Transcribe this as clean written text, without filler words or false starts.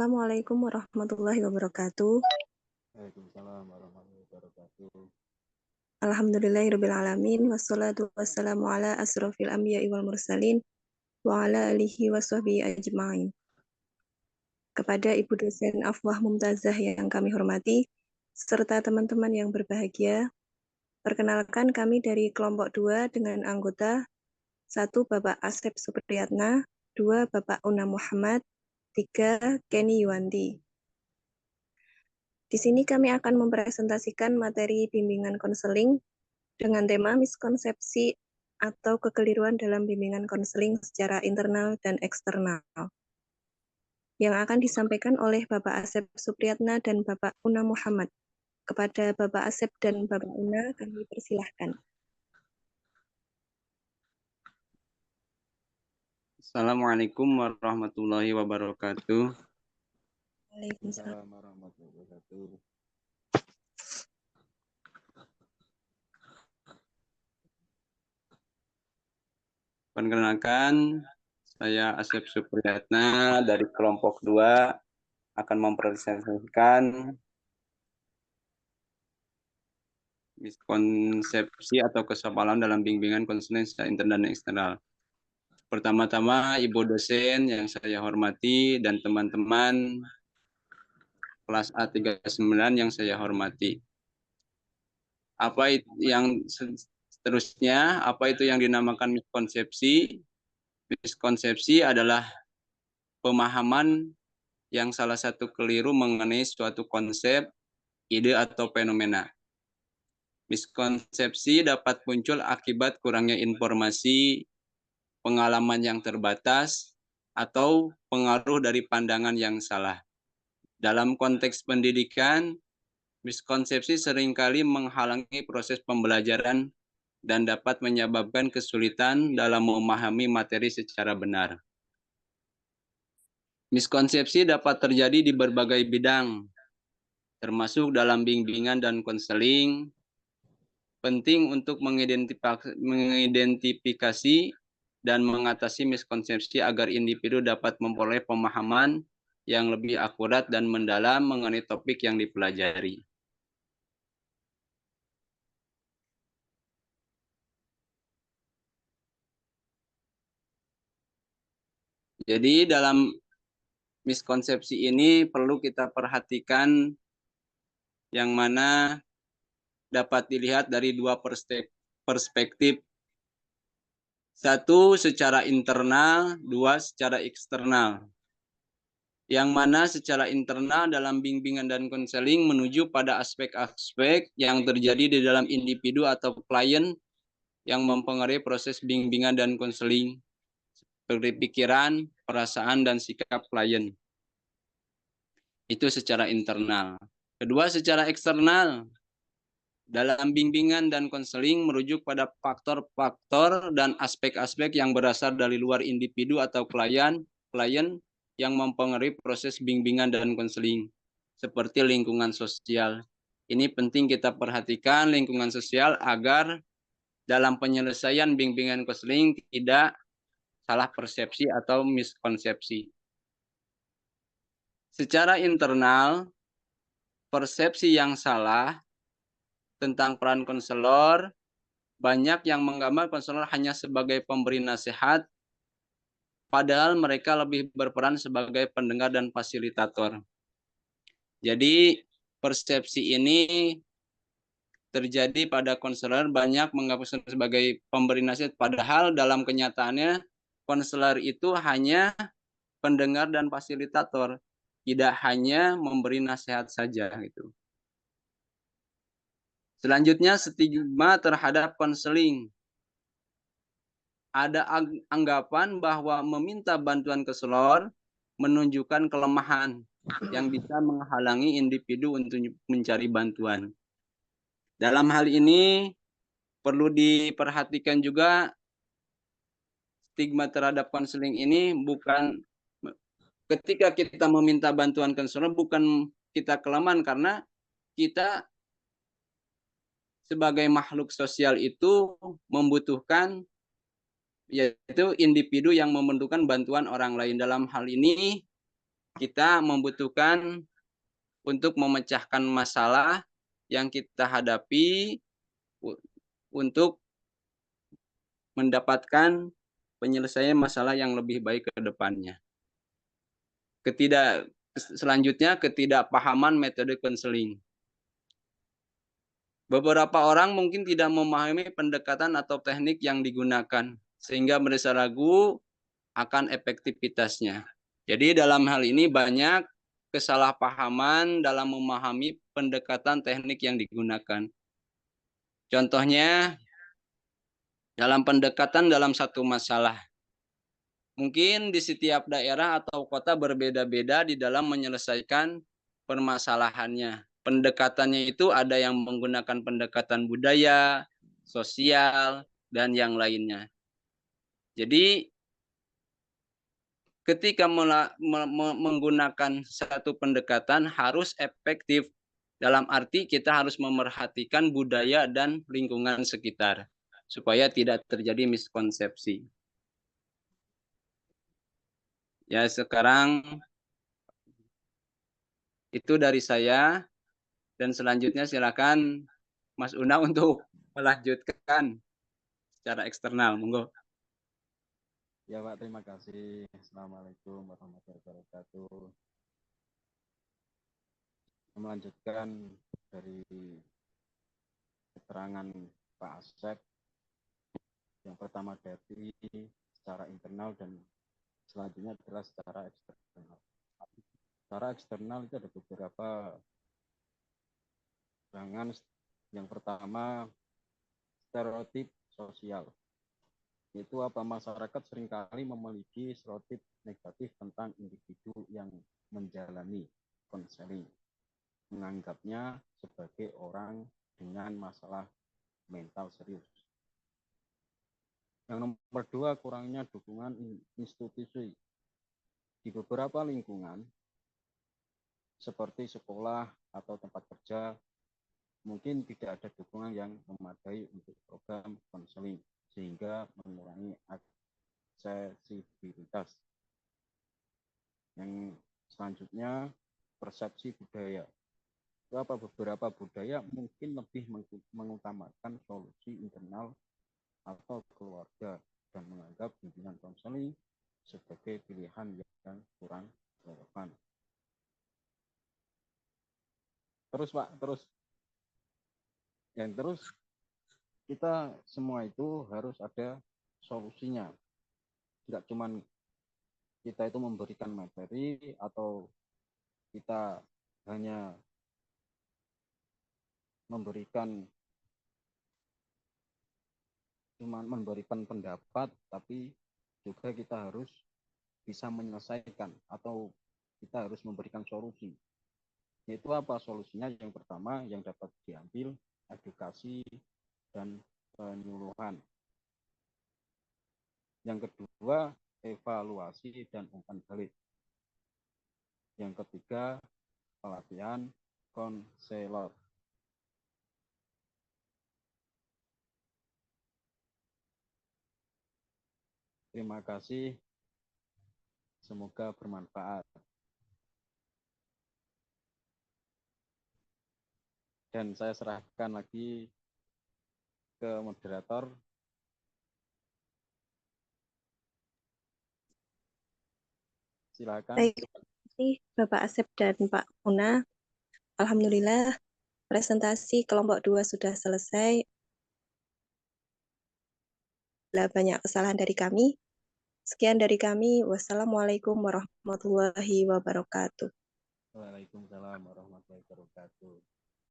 Assalamualaikum warahmatullahi wabarakatuh. Waalaikumsalam warahmatullahi wabarakatuh. Alhamdulillahirabbil alamin wassalatu wassalamu ala asrofil anbiya'i wal mursalin wa ala alihi washabbihi ajmain. Kepada Ibu dosen Afwah Mumtazah yang kami hormati serta teman-teman yang berbahagia, perkenalkan kami dari kelompok 2 dengan anggota 1 Bapak Asep Supriyatna, 2 Bapak Una Muhammad, 3 Kenny Yuwanti. Di sini kami akan mempresentasikan materi bimbingan konseling dengan tema miskonsepsi atau kekeliruan dalam bimbingan konseling secara internal dan eksternal, yang akan disampaikan oleh Bapak Asep Supriyatna dan Bapak Una Muhammad. Kepada Bapak Asep dan Bapak Una, kami persilahkan. Assalamualaikum warahmatullahi wabarakatuh. Waalaikumsalam. Waalaikumsalam warahmatullahi wabarakatuh. Perkenalkan, saya Asep Supriyatna dari kelompok 2 akan mempresentasikan miskonsepsi atau kesabalan dalam bimbingan konseling secara internal dan eksternal. Pertama-tama Ibu dosen yang saya hormati dan teman-teman kelas A39 yang saya hormati. Apa itu yang seterusnya, apa itu yang dinamakan miskonsepsi? Miskonsepsi adalah pemahaman yang salah satu keliru mengenai suatu konsep, ide, atau fenomena. Miskonsepsi dapat muncul akibat kurangnya informasi, pengalaman yang terbatas, atau pengaruh dari pandangan yang salah. Dalam konteks pendidikan, miskonsepsi seringkali menghalangi proses pembelajaran dan dapat menyebabkan kesulitan dalam memahami materi secara benar. Miskonsepsi dapat terjadi di berbagai bidang, termasuk dalam bimbingan dan konseling. Penting untuk mengidentifikasi dan mengatasi miskonsepsi agar individu dapat memperoleh pemahaman yang lebih akurat dan mendalam mengenai topik yang dipelajari. Jadi dalam miskonsepsi ini perlu kita perhatikan yang mana dapat dilihat dari dua perspektif. Satu secara internal, dua secara eksternal. Yang mana secara internal dalam bimbingan dan konseling menuju pada aspek-aspek yang terjadi di dalam individu atau klien yang mempengaruhi proses bimbingan dan konseling, seperti pikiran, perasaan, dan sikap klien. Itu secara internal. Kedua, secara eksternal. Dalam bimbingan dan konseling merujuk pada faktor-faktor dan aspek-aspek yang berasal dari luar individu atau klien yang mempengaruhi proses bimbingan dan konseling, seperti lingkungan sosial. Ini penting kita perhatikan lingkungan sosial agar dalam penyelesaian bimbingan konseling tidak salah persepsi atau miskonsepsi. Secara internal, persepsi yang salah tentang peran konselor, banyak yang menggambar konselor hanya sebagai pemberi nasihat, padahal mereka lebih berperan sebagai pendengar dan fasilitator. Jadi persepsi ini terjadi pada konselor banyak menganggap sebagai pemberi nasihat, padahal dalam kenyataannya konselor itu hanya pendengar dan fasilitator, tidak hanya memberi nasihat saja gitu. Selanjutnya, stigma terhadap konseling. Ada anggapan bahwa meminta bantuan konselor menunjukkan kelemahan yang bisa menghalangi individu untuk mencari bantuan. Dalam hal ini perlu diperhatikan juga stigma terhadap konseling ini bukan ketika kita meminta bantuan konselor bukan kita kelemahan, karena kita sebagai makhluk sosial itu membutuhkan yaitu individu yang memerlukan bantuan orang lain. Dalam hal ini kita membutuhkan untuk memecahkan masalah yang kita hadapi untuk mendapatkan penyelesaian masalah yang lebih baik ke depannya. Selanjutnya, ketidakpahaman metode konseling. Beberapa orang mungkin tidak memahami pendekatan atau teknik yang digunakan, sehingga merasa ragu akan efektivitasnya. Jadi dalam hal ini banyak kesalahpahaman dalam memahami pendekatan teknik yang digunakan. Contohnya, dalam pendekatan dalam satu masalah. Mungkin di setiap daerah atau kota berbeda-beda di dalam menyelesaikan permasalahannya. Pendekatannya itu ada yang menggunakan pendekatan budaya, sosial, dan yang lainnya. Jadi ketika menggunakan satu pendekatan harus efektif. Dalam arti kita harus memerhatikan budaya dan lingkungan sekitar supaya tidak terjadi miskonsepsi. Ya, sekarang itu dari saya, dan selanjutnya silakan Mas Una untuk melanjutkan secara eksternal. Monggo. Ya Pak, terima kasih. Assalamualaikum warahmatullahi wabarakatuh. Melanjutkan dari keterangan Pak Asep, yang pertama dari secara internal dan selanjutnya adalah secara eksternal. Secara eksternal itu ada beberapa pandangan. Yang pertama, stereotip sosial. Itu apa? Masyarakat seringkali memiliki stereotip negatif tentang individu yang menjalani konseling, menganggapnya sebagai orang dengan masalah mental serius. Yang nomor dua, kurangnya dukungan institusi. Di beberapa lingkungan, seperti sekolah atau tempat kerja, mungkin tidak ada dukungan yang memadai untuk program konseling, sehingga mengurangi aksesibilitas. Yang selanjutnya, persepsi budaya. Beberapa budaya mungkin lebih mengutamakan solusi internal atau keluarga dan menganggap bimbingan konseling sebagai pilihan yang kurang relevan. Terus Pak, terus kita semua itu harus ada solusinya. Tidak cuma kita itu memberikan materi atau kita hanya memberikan pendapat, tapi juga kita harus bisa menyelesaikan atau kita harus memberikan solusi. Yaitu apa solusinya? Yang pertama yang dapat diambil, edukasi dan penyuluhan. Yang kedua, evaluasi dan umpan balik. Yang ketiga, pelatihan konselor. Terima kasih. Semoga bermanfaat. Dan saya serahkan lagi ke moderator. Silakan. Baik, terima kasih Bapak Asep dan Pak Una. Alhamdulillah, presentasi kelompok 2 sudah selesai. Banyak kesalahan dari kami. Sekian dari kami. Wassalamualaikum warahmatullahi wabarakatuh. Waalaikumsalam warahmatullahi wabarakatuh.